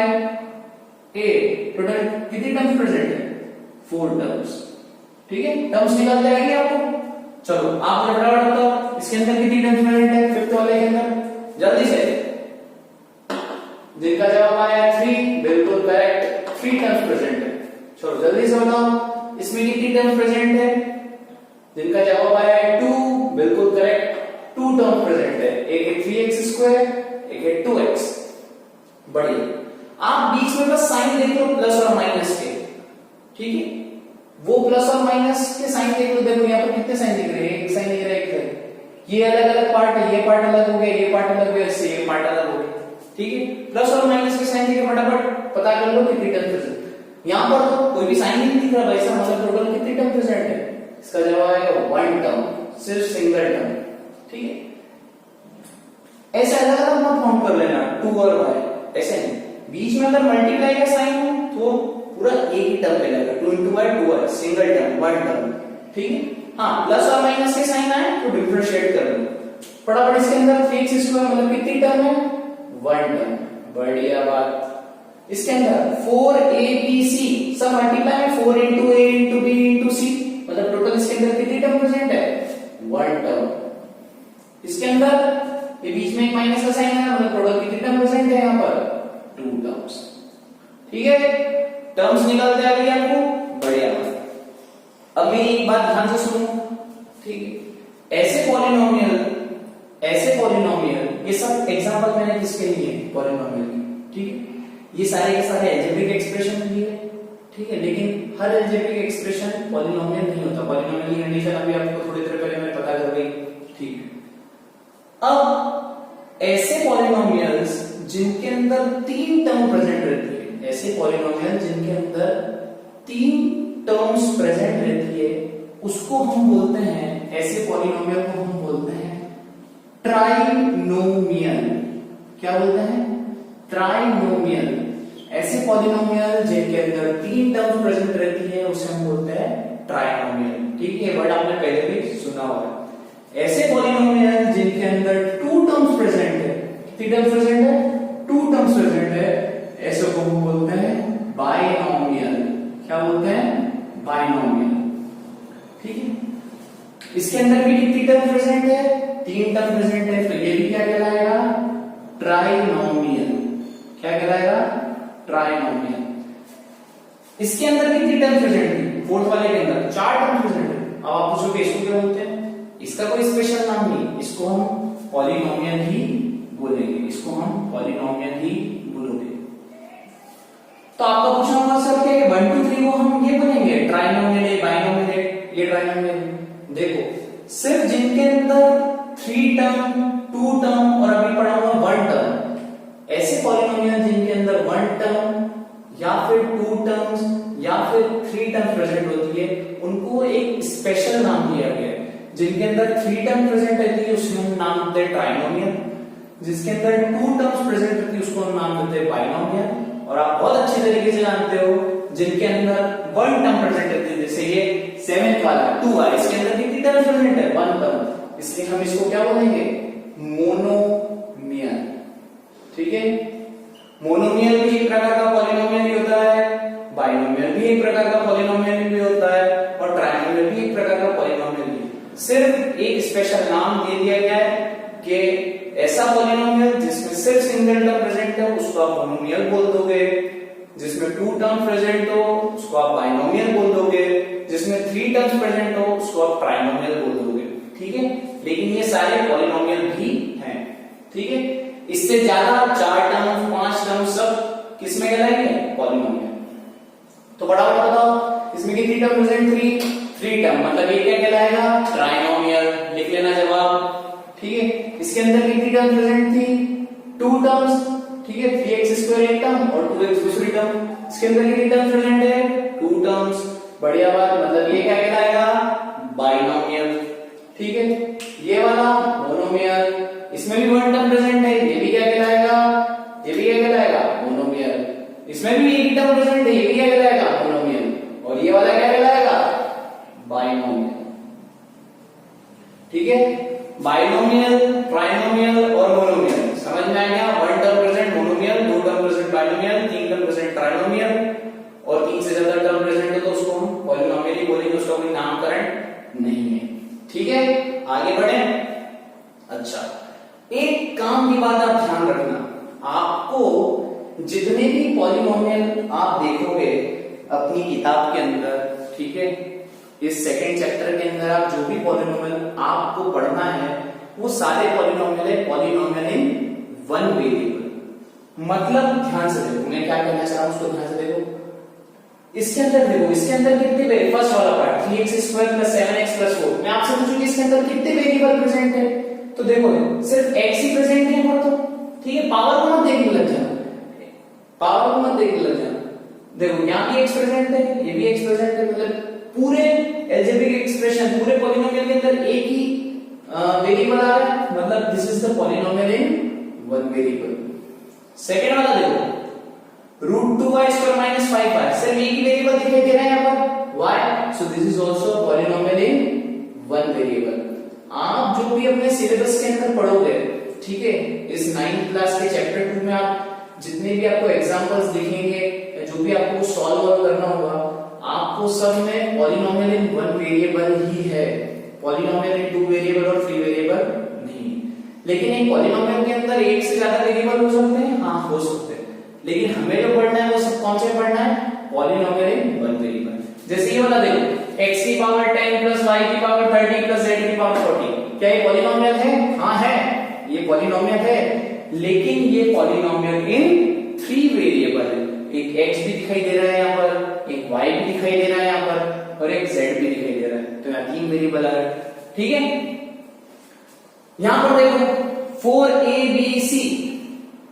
8, टोटल कितनी टर्म्स प्रेजेंट है? 4 टर्म्स। ठीक है, टर्म्स निकाल जाएगी आपको। चलो आप मुझे फटाफट बताओ इसके अंदर कितनी टर्म्स प्रेजेंट है फिफ्थ वाले के अंदर, जल्दी से। जिनका जवाब आया 3, बिल्कुल करेक्ट, 3 टर्म्स प्रेजेंट है। चलो जल्दी से बताओ इसमें कितनी टर्म्स प्रेजेंट है? जिनका जवाब आया है 2, बिल्कुल करेक्ट, 2 टर्म्स प्रेजेंट है। एक है 3x स्क्वायर, एक है 2x। बढ़िया, आप बीच में बस साइन देख लो प्लस और माइनस के। ठीक है, वो प्लस और माइनस के साइन देख लो। देखो यहाँ पर कितने साइन दिख रहे हैं? एक साइन दिख रहा है, एक साइन। ये अलग अलग पार्ट है, ये पार्ट अलग हो गया, ये पार्ट अलग हो गया, इससे ये पार्ट अलग हो गया। ठीक है, प्लस और माइनस के साइन देके फटाफट पता कर लो कितनी टर्म प्रेजेंट। यहाँ पर तो कोई भी साइन नहीं दिख रहा भाई साहब, मतलब टोटल कितनी टर्म प्रेजेंट है? इसका जवाब आएगा 1 टर्म, सिर्फ सिंगल टर्म। ठीक है, ऐसे अलग अलग मत काउंट कर लेना 2 और y, ऐसे नहीं। बीच में अगर मल्टीप्लाई का साइन हो तो पूरा एक ही टर्म मिलेगा, 2 into y 2y, single term 1 term. ठीक है, हाँ प्लस और माइनस के साइन आए तो डिफरेंशिएट कर लो फटाफट। इसके अंदर 3x स्क्वायर मतलब कितनी टर्म है? 1 टर्म। बढ़िया बात। इसके अंदर 4abc सब मल्टीप्लाई है, 4 into a into b into c, मतलब टोटल इसके अंदर कितनी टर्म प्रेजेंट है? 1 टर्म। इसके अंदर ये बीच में एक माइनस का साइन है, मतलब टोटल कितनी टर्म प्रेजेंट है यहाँ पर? 2 टर्म्स। ठीक है, टर्म्स निकलते आ गई आपको, बढ़िया। अब मेरी एक बात ध्यान से सुनो। ठीक है, ऐसे पॉलिनोमियल ये सब एग्जांपल मैंने किसके लिए पॉलिनोमियल की। ठीक है, ये सारे के सारे अलजेब्रिक एक्सप्रेशन लिए। ठीक है, लेकिन हर अलजेब्रिक एक्सप्रेशन पॉलिनोमियल नहीं होता। पॉलिनोमियल की कंडीशन अभी आपको थोड़ी देर पहले मैंने पता कर गई। ठीक है, अब ऐसे पॉलिनोमियल्स जिनके अंदर 3 टर्म प्रेजेंट रहती है, ऐसे पॉलिनोमियल जिनके अंदर 3 टर्म्स प्रेजेंट रहती है, उसको हम बोलते हैं, ऐसे पॉलिनोमियल को हम बोलते हैं ट्राइनोमियल। क्या बोलते हैं? ट्राइनोमियल। ऐसे पॉलिनोमियल जिनके अंदर 3 टर्म्स प्रेजेंट रहती है उसे हम बोलते हैं ट्राइनोमियल। ठीक है, वर्ड आपने पहले भी सुना होगा। ऐसे पॉलिनोमियल जिनके अंदर 2 टर्म्स प्रेजेंट है, कितनी टर्म्स प्रेजेंट है? 2 टर्म्स प्रेजेंट है, ऐसे को हम बोलते हैं बाइनोमियल। क्या बोलते हैं? बाइनोमियल। ठीक है, इसके अंदर भी कितनी टर्म प्रेजेंट है? 3 टर्म प्रेजेंट है, तो ये भी क्या कहलाएगा? ट्राइनोमियल। क्या कहलाएगा? ट्राइनोमियल। इसके अंदर कितनी टर्म प्रेजेंट है? फोर्थ वाले के अंदर 4 टर्म प्रेजेंट है। अब आप पूछोगे इसको क्या बोलते हैं? इसका कोई स्पेशल नाम नहीं, इसको हम पॉलिनोमियल ही बोलेंगे, इसको हम पॉलिनोमियल ही बोलोगे। तो आपका पूछना होगा सर क्या 1 2 3 को हम ये बोलेंगे ट्राइनोमियल है, बाइनोमियल है, ये ट्राइनोमियल? देखो, सिर्फ जिनके अंदर 3 टर्म 2 टर्म और अभी पढ़ा हुआ 1 टर्म, ऐसे पॉलिनोमियल जिनके अंदर 1 टर्म या फिर 2 टर्म्स या फिर 3 टर्म प्रेजेंट होती है, उनको एक स्पेशल नाम दिया गया है। जिनके अंदर 3 टर्म प्रेजेंट रहती है उसमें हम नाम देते हैं ट्राइनोमियल, जिसके अंदर 2 टर्म्स प्रेजेंट रहती है उसको हम नाम देते हैं बाइनोमियल, और आप बहुत अच्छे तरीके से जानते हो जिनके अंदर 1 टर्म प्रेजेंट रहती है, जैसे ये 7th वाला 2y, इसके अंदर कितनी टर्म प्रेजेंट है? 1 टर्म, इसलिए हम इसको क्या बोलेंगे? मोनोमियल। ठीक है, मोनोमियल भी एक प्रकार का पॉलिनोमियल ही होता है, बाइनोमियल भी एक प्रकार का पॉलिनोमियल भी होता है, और ट्राइनोमियल भी एक प्रकार का पॉलिनोमियल भी। सिर्फ एक स्पेशल नाम दे दिया गया है कि ऐसा पॉलिनोमियल जिसमें सिर्फ सिंगल टर्म प्रेजेंट है उसको आप मोनोमियल बोल दोगे, जिसमें 2 टर्म प्रेजेंट हो उसको आप बाइनोमियल बोल दोगे, जिसमें 3 टर्म्स प्रेजेंट हो उसको आप ट्राइनोमियल बोल दोगे। ठीक है, लेकिन ये सारे पॉलिनोमियल भी हैं। ठीक है, इससे ज्यादा 4 टर्म 5 टर्म सब किसमें कहलाएंगे? पॉलिनोमियल। तो फटाफट बताओ इसमें कितनी टर्म प्रेजेंट? 3 टर्म, मतलब ये क्या कहलाएगा? ट्राइनोमियल। लिख लेना जवाब। ठीक है, इसके अंदर कितनी टर्म प्रेजेंट थी? 2 टर्म्स। ठीक है, 3x स्क्वायर एक टर्म और 2x दूसरी टर्म। इसके अंदर कितनी टर्म्स प्रेजेंट है? 2 टर्म्स। बढ़िया बात, मतलब ये क्या कहलाएगा? बाइनोमियल। ठीक है, ये वाला मोनोमियल, इसमें भी 1 टर्म प्रेजेंट है, ये भी क्या कहलाएगा? ये भी क्या कहलाएगा? मोनोमियल। इसमें भी एक टर्म प्रेजेंट है, ये भी क्या कहलाएगा? मोनोमियल। और ये वाला क्या कहलाएगा? बाइनोमियल। ठीक है, बाइनोमियल, ट्राइनोमियल और मोनोमियल समझ में आ गया। 1 term present monomial, 2 term present binomial, 3 term present trinomial और 3 से ज्यादा टर्म प्रेजेंट है तो उसको हम पॉलिनोमियल ही बोलेंगे, उसका कोई नामकरण नहीं है। ठीक है, आगे बढ़े। अच्छा, एक काम की बात आप ध्यान रखना, आपको जितने भी पॉलिनोमियल आप देखोगे अपनी किताब के अंदर, ठीक है, इस सेकंड चैप्टर के अंदर आप जो भी पॉलिनोमियल आपको पढ़ना है वो सारे पॉलिनोमियल है पॉलिनोमियल इन वन वेरिएबल। मतलब ध्यान से देखो, मैं क्या कहना चाह रहा हूं उसको ध्यान से देखो। इसके अंदर देखो, इसके अंदर कितने वेरिएबल, फर्स्ट वाला पार्ट 3x² + 7x + 4, मैं आपसे पूछूं कि इसके अंदर कितने वेरिएबल प्रेजेंट है, तो देखो सिर्फ x ही प्रेजेंट है यहाँ तो। ठीक है, पावर को मत देखने लग जाना, पावर को मत देखने लग जाना। देखो यहाँ भी x प्रेजेंट है, ये भी x प्रेजेंट है, मतलब पूरे अलजेब्रिक एक्सप्रेशन, पूरे पॉलिनोमियल के अंदर एक ही वेरिएबल आ रहा है, मतलब this is the polynomial in one variable. Second वाला देखो, √2y² - 5y, सिर्फ एक ही वेरिएबल दिखाई दे रहा है यहाँ पर y, so this is also polynomial in one variable. आप जो भी अपने सिलेबस के अंदर पढ़ोगे, ठीक है, इस 9th क्लास के चैप्टर 2 में आप जितने भी आपको एग्जांपल्स दिखेंगे, जो भी आपको सॉल्व करना होगा, आपको सब में पॉलिनोमियल इन वन वेरिएबल ही है, पॉलिनोमियल इन 2 वेरिएबल और 3 वेरिएबल नहीं। लेकिन एक पॉलिनोमियल के अंदर एक से ज्यादा वेरिएबल हो सकते हैं, हाँ हो सकते हैं, लेकिन हमें जो पढ़ना है वो सब कौन से पढ़ना है, पॉलिनोमियल इन वन वेरिएबल। जैसे ये वाला देखो, x की पावर 10 + y की पावर 30 + z की पावर 40, क्या ये पॉलिनोमियल है? हाँ है, ये पॉलिनोमियल है, लेकिन ये पॉलिनोमियल इन 3 वेरिएबल है। एक x भी दिखाई दे रहा है यहाँ पर, एक y भी दिखाई दे रहा है यहाँ पर और एक z भी दिखाई दे रहा है, तो यहाँ 3 वेरिएबल आ रहा है। ठीक है, यहाँ पर देखो 4abc,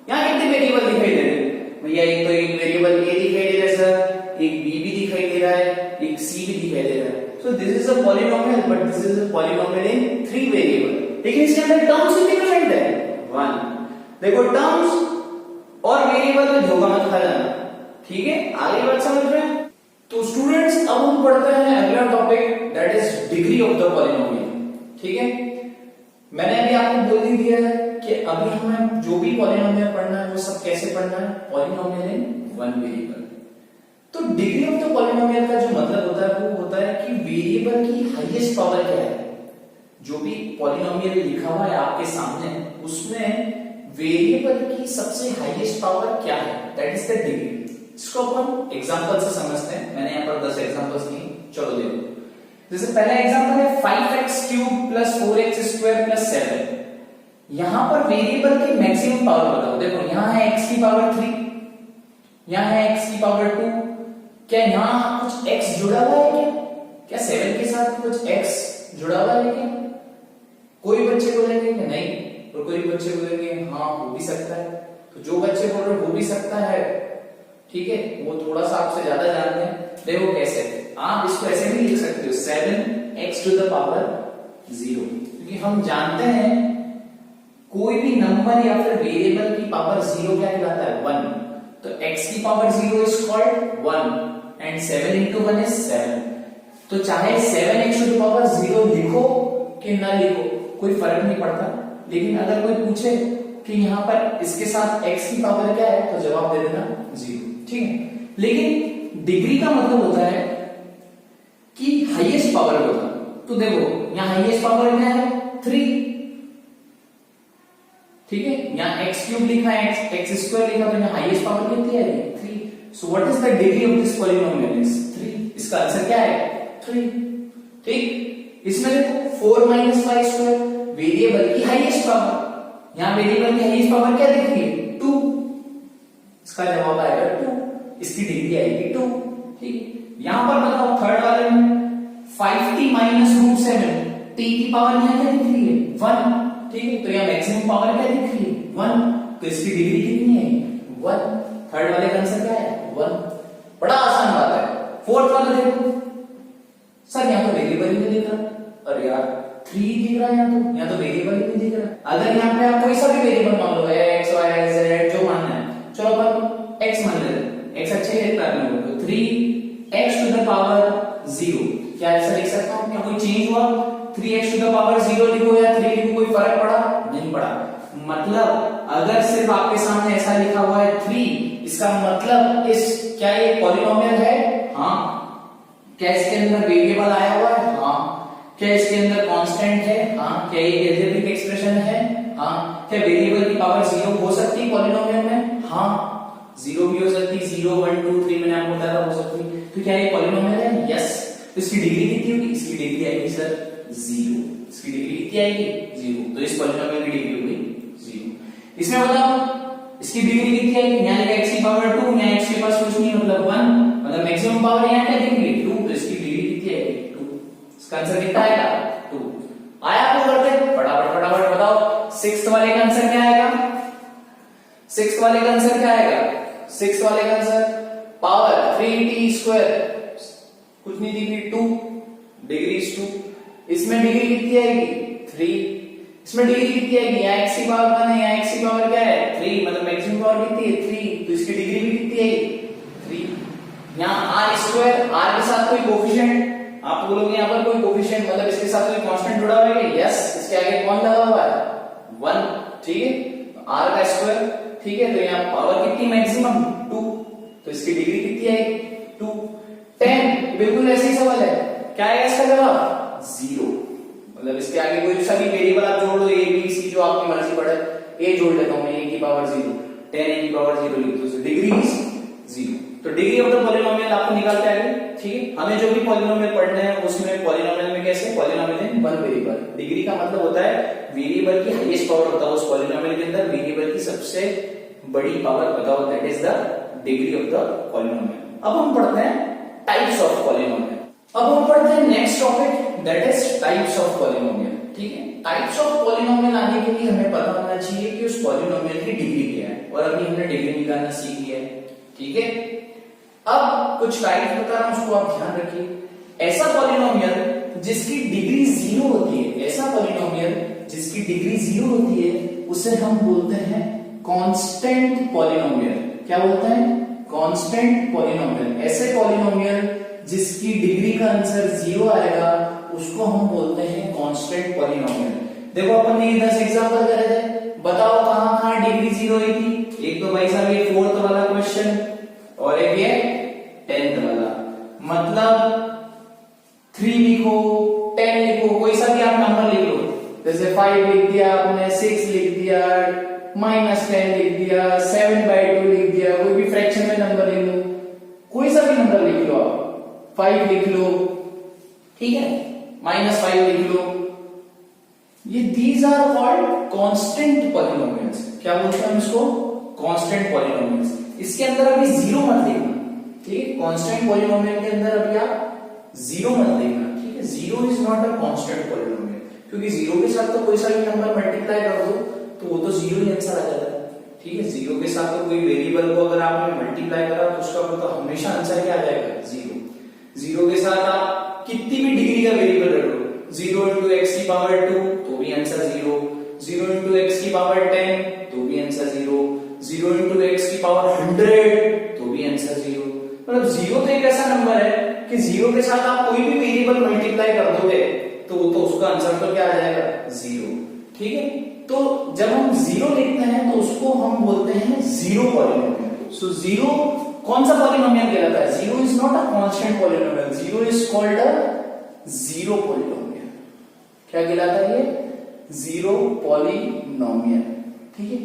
यहाँ कितने वेरिएबल दिखाई दे रहे हैं भैया? एक तो एक वेरिएबल a दिखाई दे रहा है सर, एक b भी दिखाई दे रहा है, एक c भी दिखाई दे रहा है। सो this is a polynomial, but this is a polynomial in 3 variable. लेकिन इसके अंदर टर्म्स कितने प्रेजेंट है? 1। देखो टर्म्स और वेरिएबल में धोखा मत खा जाना, ठीक है, आगे बात समझ रहे हैं? तो स्टूडेंट्स अब हम पढ़ते हैं अगला topic, that is degree of the polynomial. ठीक है, मैंने अभी आपको बोल ही दिया है कि अभी हमें जो भी पॉलिनोमियल पढ़ना है वो सब कैसे पढ़ना है, पॉलिनोमियल इन वन वेरिएबल। तो डिग्री ऑफ द पॉलिनोमियल का जो मतलब होता है वो होता है कि वेरिएबल की हाईएस्ट पावर क्या है। जो भी पॉलिनोमियल लिखा हुआ है आपके सामने, उसमें वेरिएबल की सबसे हाईएस्ट पावर क्या है, दैट इज द डिग्री। इसको अपन एग्जांपल से समझते हैं, मैंने यहाँ पर 10 एग्जांपल्स दिए, चलो देखो। जैसे पहला एग्जांपल है 5x³ + 4x² + 7। यहां पर वेरिएबल की मैक्सिमम पावर बताओ। देखो यहाँ है x की पावर 3, यहाँ है x की पावर 2, क्या यहाँ कुछ x जुड़ा हुआ है क्या? क्या 7 के साथ कुछ x जुड़ा हुआ है क्या? कोई बच्चे बोलेंगे कि नहीं, और कोई बच्चे बोलेंगे हाँ हो भी सकता है। तो जो बच्चे बोल रहे हो भी सकता है, ठीक है, वो थोड़ा सा आपसे ज्यादा जानते हैं। देखो कैसे, आप इसको ऐसे भी लिख सकते हो 7x⁻⁴, क्योंकि हम जानते हैं कोई भी नंबर या फिर वेरिएबल की पावर 0 क्या कहलाता है, 1। तो x की power 0 is called 1 and 7 into 1 is 7। तो चाहे 7x⁻⁴ लिखो कि ना लिखो कोई फर्क नहीं पड़ता, लेकिन अगर कोई पूछे कि यहाँ पर इसके साथ x की पावर क्या है, तो जवाब दे देना 0। ठीक है, लेकिन डिग्री का मतलब होता है कि हाईएस्ट पावर होगा। तो देखो यहाँ हाईएस्ट पावर क्या है, 3। ठीक है, यहाँ x³ लिखा है, x² लिखा, तो यहाँ हाईएस्ट पावर कितनी है, 3। So what is the degree of this polynomial is 3। इसका आंसर क्या है, 3। ठीक, इसमें देखो 4 - y², वेरिएबल की हाईएस्ट पावर, यहाँ वेरिएबल की हाईएस्ट पावर क्या दिख रही है, 2। इसका जवाब आएगा 2, इसकी डिग्री आएगी 2। ठीक, यहां पर बताओ थर्ड वाले में 5t - √7, t की पावर यहाँ क्या दिख रही है, 1। ठीक है, तो यहाँ मैक्सिमम पावर क्या दिख रही है, 1। तो इसकी डिग्री कितनी है, 1। थर्ड वाले का आंसर क्या है, 1। बड़ा आसान बात है। फोर्थ वाला देखो, सर यहाँ तो वेरिएबल ही नहीं दिख रहा, अरे यार 3 दिख रहा है यहाँ तो वेरिएबल ही नहीं दिख रहा। अगर यहाँ पे आप कोई सा भी वेरिएबल मान लो, x y z जो मानना है, चलो अपन x मान लेते हैं, x अच्छे है, 3x⁻⁴, क्या ऐसा लिख सकता हूं? क्या कोई चेंज हुआ? 3x टू द पावर 0 लिखो या 3 लिखो, कोई फर्क पड़ा? नहीं पड़ा। मतलब अगर सिर्फ आपके सामने ऐसा लिखा हुआ है 3, इसका मतलब इस क्या ये पॉलिनोमियल है? हाँ। क्या इसके अंदर वेरिएबल आया हुआ है? हाँ। क्या इसके अंदर कांस्टेंट है? हाँ। क्या ये एल्जेब्रिक एक्सप्रेशन है? हाँ। क्या वेरिएबल की पावर 0 हो सकती है पॉलिनोमियल में? हाँ। 0 भी हो सकती है, 0 1 2 3 मैंने आपको बताया हो सकती है। तो क्या ये पॉलिनोमियल है? यस। तो इसकी डिग्री कितनी होगी? इसकी डिग्री आएगी सर 0। इसकी डिग्री कितनी आएगी? 0। तो इस पॉलिनोमियल की डिग्री होगी 0। इसमें बताओ इसकी डिग्री कितनी आएगी? यहाँ लिखा x की पावर 2, यहाँ x के पास कुछ नहीं मतलब 1, मतलब मैक्सिमम पावर यहाँ क्या देंगे 2, तो इसकी डिग्री कितनी आएगी 2। इसका आंसर कितना आएगा 2। आया आपको करते फटाफट फटाफट बताओ। सिक्स्थ वाले का आंसर क्या आएगा? सिक्स्थ वाले का आंसर क्या आएगा? सिक्स्थ वाले का आंसर पावर 3t², कुछ नहीं दिख रही 2, डिग्री इज 2। इसमें डिग्री कितनी आएगी 3। इसमें डिग्री कितनी आएगी? यहाँ x की पावर 1 है, यहाँ x की पावर क्या है 3, मतलब मैक्सिमम पावर कितनी है 3, तो इसकी डिग्री भी कितनी आएगी 3। यहाँ r², r के साथ कोई कोफिशिएंट, आप बोलोगे यहाँ पर कोई कोफिशिएंट मतलब इसके साथ कोई कांस्टेंट जुड़ा हुआ है? यस। इसके आगे कौन लगा हुआ है 1, ठीक है, r का स्क्वायर, ठीक है। तो यहाँ पावर कितनी मैक्सिमम 2, तो इसकी डिग्री कितनी आएगी 2। 10 बिल्कुल ऐसे ही सवाल है, क्या आएगा इसका जवाब 0। मतलब इसके आगे कोई सा भी वेरिएबल आप जोड़ दो, a b c जो आपकी मर्जी पड़े, a जोड़ लेता हूं मैं, a की पावर 0, 10 a की पावर 0 लिख दो, डिग्री इज 0। तो डिग्री ऑफ द पॉलिनोमियल आपको निकाल के आएगी, ठीक है। हमें जो भी पॉलिनोमियल पढ़ना है उसमें पॉलिनोमियल में कैसे पॉलिनोमियल इन वन वेरिएबल, डिग्री का मतलब होता है वेरिएबल की हाईएस्ट पावर होता है उस पॉलिनोमियल के अंदर, वेरिएबल की सबसे बड़ी पावर बताओ, that is the degree of the polynomial. अब हम पढ़ते हैं टाइप्स ऑफ पॉलिनोमियल। अब हम पढ़ते हैं next topic, that is types of polynomial, ठीक है। टाइप्स ऑफ पॉलिनोमियल आने के लिए हमें पता होना चाहिए कि उस पॉलिनोमियल की डिग्री क्या है, और अभी हमने डिग्री निकालना सीख लिया है, ठीक है। अब कुछ टाइप्स बता रहा हूं, उसको आप ध्यान रखिए। ऐसा पॉलिनोमियल जिसकी डिग्री 0 होती है, ऐसा पॉलिनोमियल जिसकी डिग्री 0 होती है, उसे हम बोलते हैं कांस्टेंट पॉलिनोमियल। क्या बोलते हैं? Constant polynomial. ऐसे पॉलिनोमियल जिसकी डिग्री का आंसर 0 आएगा उसको हम बोलते हैं कांस्टेंट पॉलिनोमियल। देखो अपन ने 10 एग्जांपल करे थे, बताओ कहां कहां डिग्री 0 आई थी। एक तो भाई साहब ये 4th वाला क्वेश्चन, और एक ये 10th वाला, मतलब 3 लिखो 10 लिखो, कोई सा भी आप नंबर लिख लो, जैसे 5 लिख दिया आपने, 6 लिख दिया, -10 लिख दिया, 7/2 लिख दिया, कोई भी फ्रैक्शन में नंबर लिख लो, कोई सा भी नंबर लिख लो आप, 5 लिख लो, ठीक है, -5 लिख लो, ये these are called constant polynomials. क्या बोलते हैं हम इसको? Constant polynomials. इसके अंदर अभी 0 मत देखना, ठीक है। कांस्टेंट पॉलिनोमियल के अंदर अभी आप 0 मत देखना, ठीक है। 0 is not a constant polynomial, क्योंकि 0 के साथ तो कोई सा भी नंबर मल्टीप्लाई कर दो तो वो तो 0 ही आंसर आ जाता है, ठीक है। 0 के साथ तो कोई वेरिएबल को अगर आपने मल्टीप्लाई करा तो उसका तो हमेशा आंसर क्या आ जाएगा 0। 0 के साथ आप कितनी भी डिग्री का वेरिएबल रखो, 0 into x की पावर 2 तो भी आंसर 0, 0 into x की पावर 10 तो भी आंसर 0, 0 into x की पावर 100 तो भी आंसर 0। मतलब 0 तो एक ऐसा नंबर है कि 0 के साथ आप कोई भी वेरिएबल मल्टीप्लाई कर दोगे तो उसका आंसर तो क्या आ जाएगा 0, ठीक है। तो जब हम 0 लिखते हैं तो उसको हम बोलते हैं 0 पॉलिनोमियल। सो 0 कौन सा पॉलिनोमियल कहलाता है? 0 is not a constant polynomial, 0 is called a 0 polynomial. क्या कहलाता है ये? 0 पॉलिनोमियल, ठीक है।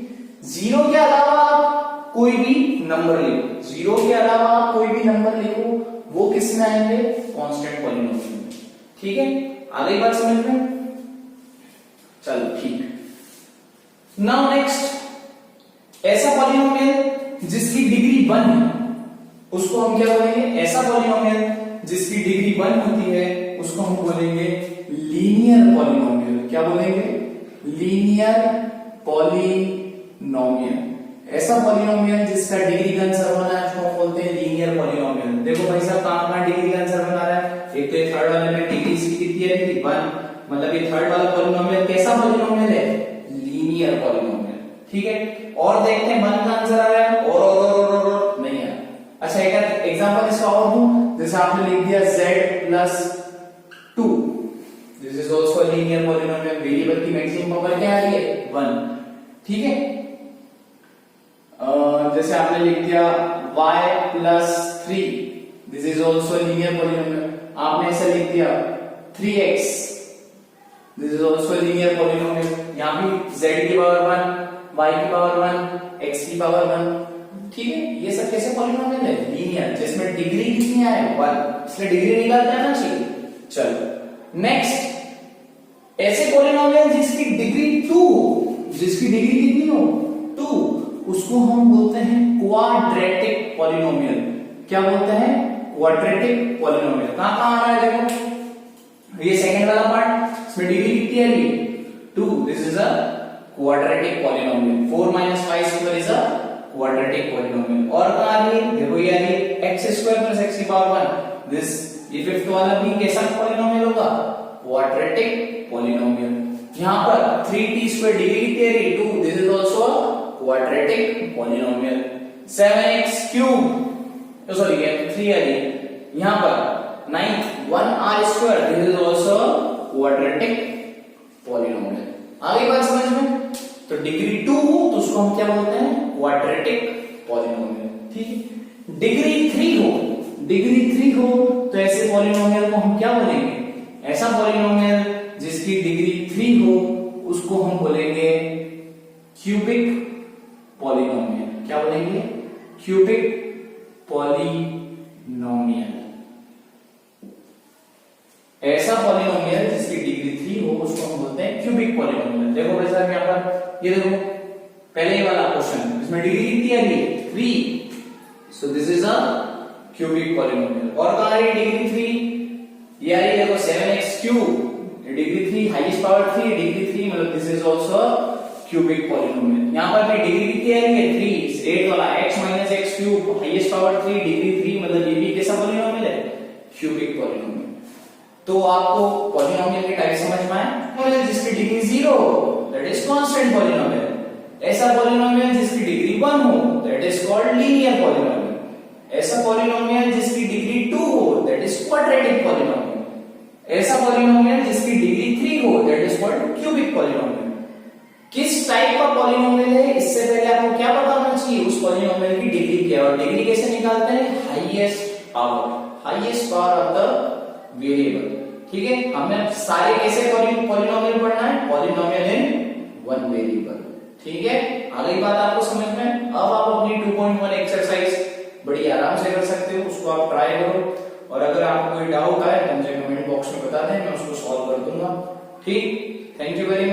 0 के अलावा आप कोई भी नंबर लिखो, 0 के अलावा आप कोई भी नंबर लिखो, वो किस में आएंगे? कांस्टेंट पॉलिनोमियल में, ठीक है। आगे बात समझ में? चलो ठीक। नाउ नेक्स्ट, ऐसा पॉलिनोमियल जिसकी डिग्री 1 है उसको हम क्या बोलेंगे? ऐसा पॉलिनोमियल जिसकी डिग्री 1 होती है उसको हम बोलेंगे लीनियर पॉलिनोमियल। क्या बोलेंगे? Linear polynomial. ऐसा पॉलिनोमियल जिसका डिग्री का आंसर बना है उसको हम बोलते हैं लीनियर पॉलिनोमियल। देखो भाई साहब कहां कहां डिग्री का आंसर बना रहा है, एक तो थर्ड वाले में डिग्री इसकी कितनी है 1, मतलब ये थर्ड वाला पॉलिनोमियल कैसा पॉलिनोमियल है? लीनियर पॉलिनोमियल, ठीक है। और देखते हैं 1 का आंसर आ रहा है और नहीं है। अच्छा एक एग्जांपल इसका और दूं, जैसे आपने लिख दिया z plus this is also linear polynomial. Variable की मैक्सिमम पावर क्या आ रही है 1, ठीक है। जैसे आपने लिख दिया y+3, this is also linear polynomial. आपने ऐसा लिख दिया 3x, this is also linear polynomial. यहाँ भी z की पावर 1, y की पावर 1, x की पावर 1, ठीक है। ये सब कैसे पॉलिनोमियल है? लीनियर, जिसमें डिग्री कितनी है 1, इसलिए डिग्री निकाल देना चाहिए। चलो नेक्स्ट, ऐसे पॉलिनोमियल जिसकी डिग्री 2 हो, जिसकी डिग्री कितनी हो 2, उसको हम बोलते हैं क्वाड्रेटिक पॉलिनोमियल। क्या बोलते हैं? Quadratic polynomial. कहां कहां आ रहा है देखो, ये सेकंड वाला पार्ट, इसमें डिग्री कितनी आ रही है 2, this is a quadratic polynomial. 4 - 5 square is a quadratic polynomial. और कहां आ रही है? देखो ये आ रही है x² + x की पावर 1, दिस ये फिफ्थ वाला भी कैसा पॉलिनोमियल होगा? Quadratic polynomial. यहां पर 3t² डिग्री कितनी आ रही है 2, this is also a quadratic polynomial. 7x³ sorry ये 3 आ रही है। यहां पर 9 1r², this is also quadratic polynomial. आगे बात समझ में? तो डिग्री 2 हो तो उसको हम क्या बोलते हैं? क्वाड्रेटिक पॉलिनोमियल, ठीक है। डिग्री 3 हो, डिग्री 3 हो तो ऐसे पॉलिनोमियल को हम क्या बोलेंगे? ऐसा पॉलिनोमियल जिसकी डिग्री 3 हो उसको हम बोलेंगे क्यूबिक पॉलिनोमियल। क्या बोलेंगे? Cubic polynomial. ऐसा पॉलिनोमियल जिसकी डिग्री 3 हो उसको हम बोलते हैं क्यूबिक पॉलिनोमियल। देखो भाई साहब यहां पर ये देखो पहले वाला क्वेश्चन, इसमें डिग्री कितनी आ रही है 3, सो this is a cubic polynomial. और कहां आ रही है डिग्री 3? ये आ रही है देखो 7x³, degree 3 highest power 3, degree 3 मतलब this is also cubic polynomial. यहां पर भी डिग्री कितनी आ रही है 3, 8 वाला x - x³ highest power 3, degree 3 मतलब ये भी कैसा पॉलिनोमियल है? Cubic polynomial. तो आपको पॉलिनोमियल के टाइप समझ में आए? जिसकी degree 0 that is constant polynomial. ऐसा पॉलिनोमियल जिसकी डिग्री 1 हो that is called linear polynomial. ऐसा पॉलिनोमियल जिसकी डिग्री 2 हो दैट इज क्वाड्रेटिक पॉलिनोमियल। ऐसा पॉलिनोमियल जिसकी डिग्री 3 हो that is called cubic polynomial. किस टाइप का पॉलिनोमियल है इससे पहले आपको क्या पता होना चाहिए? उस पॉलिनोमियल की डिग्री क्या है। और डिग्री कैसे निकालते हैं? Highest power of the variable, ठीक है। हमें सारे कैसे पॉलिनोमियल पढ़ना है? पॉलिनोमियल इन वन वेरिएबल, ठीक है। आगे बात आपको समझ में? अब आप अपनी 2.1 एक्सरसाइज बड़ी आराम से कर सकते हो, उसको आप ट्राई करो। और अगर आपको कोई डाउट आए तो मुझे कमेंट बॉक्स में बता दें, मैं उसको सॉल्व कर दूंगा, ठीक। Thank you very much.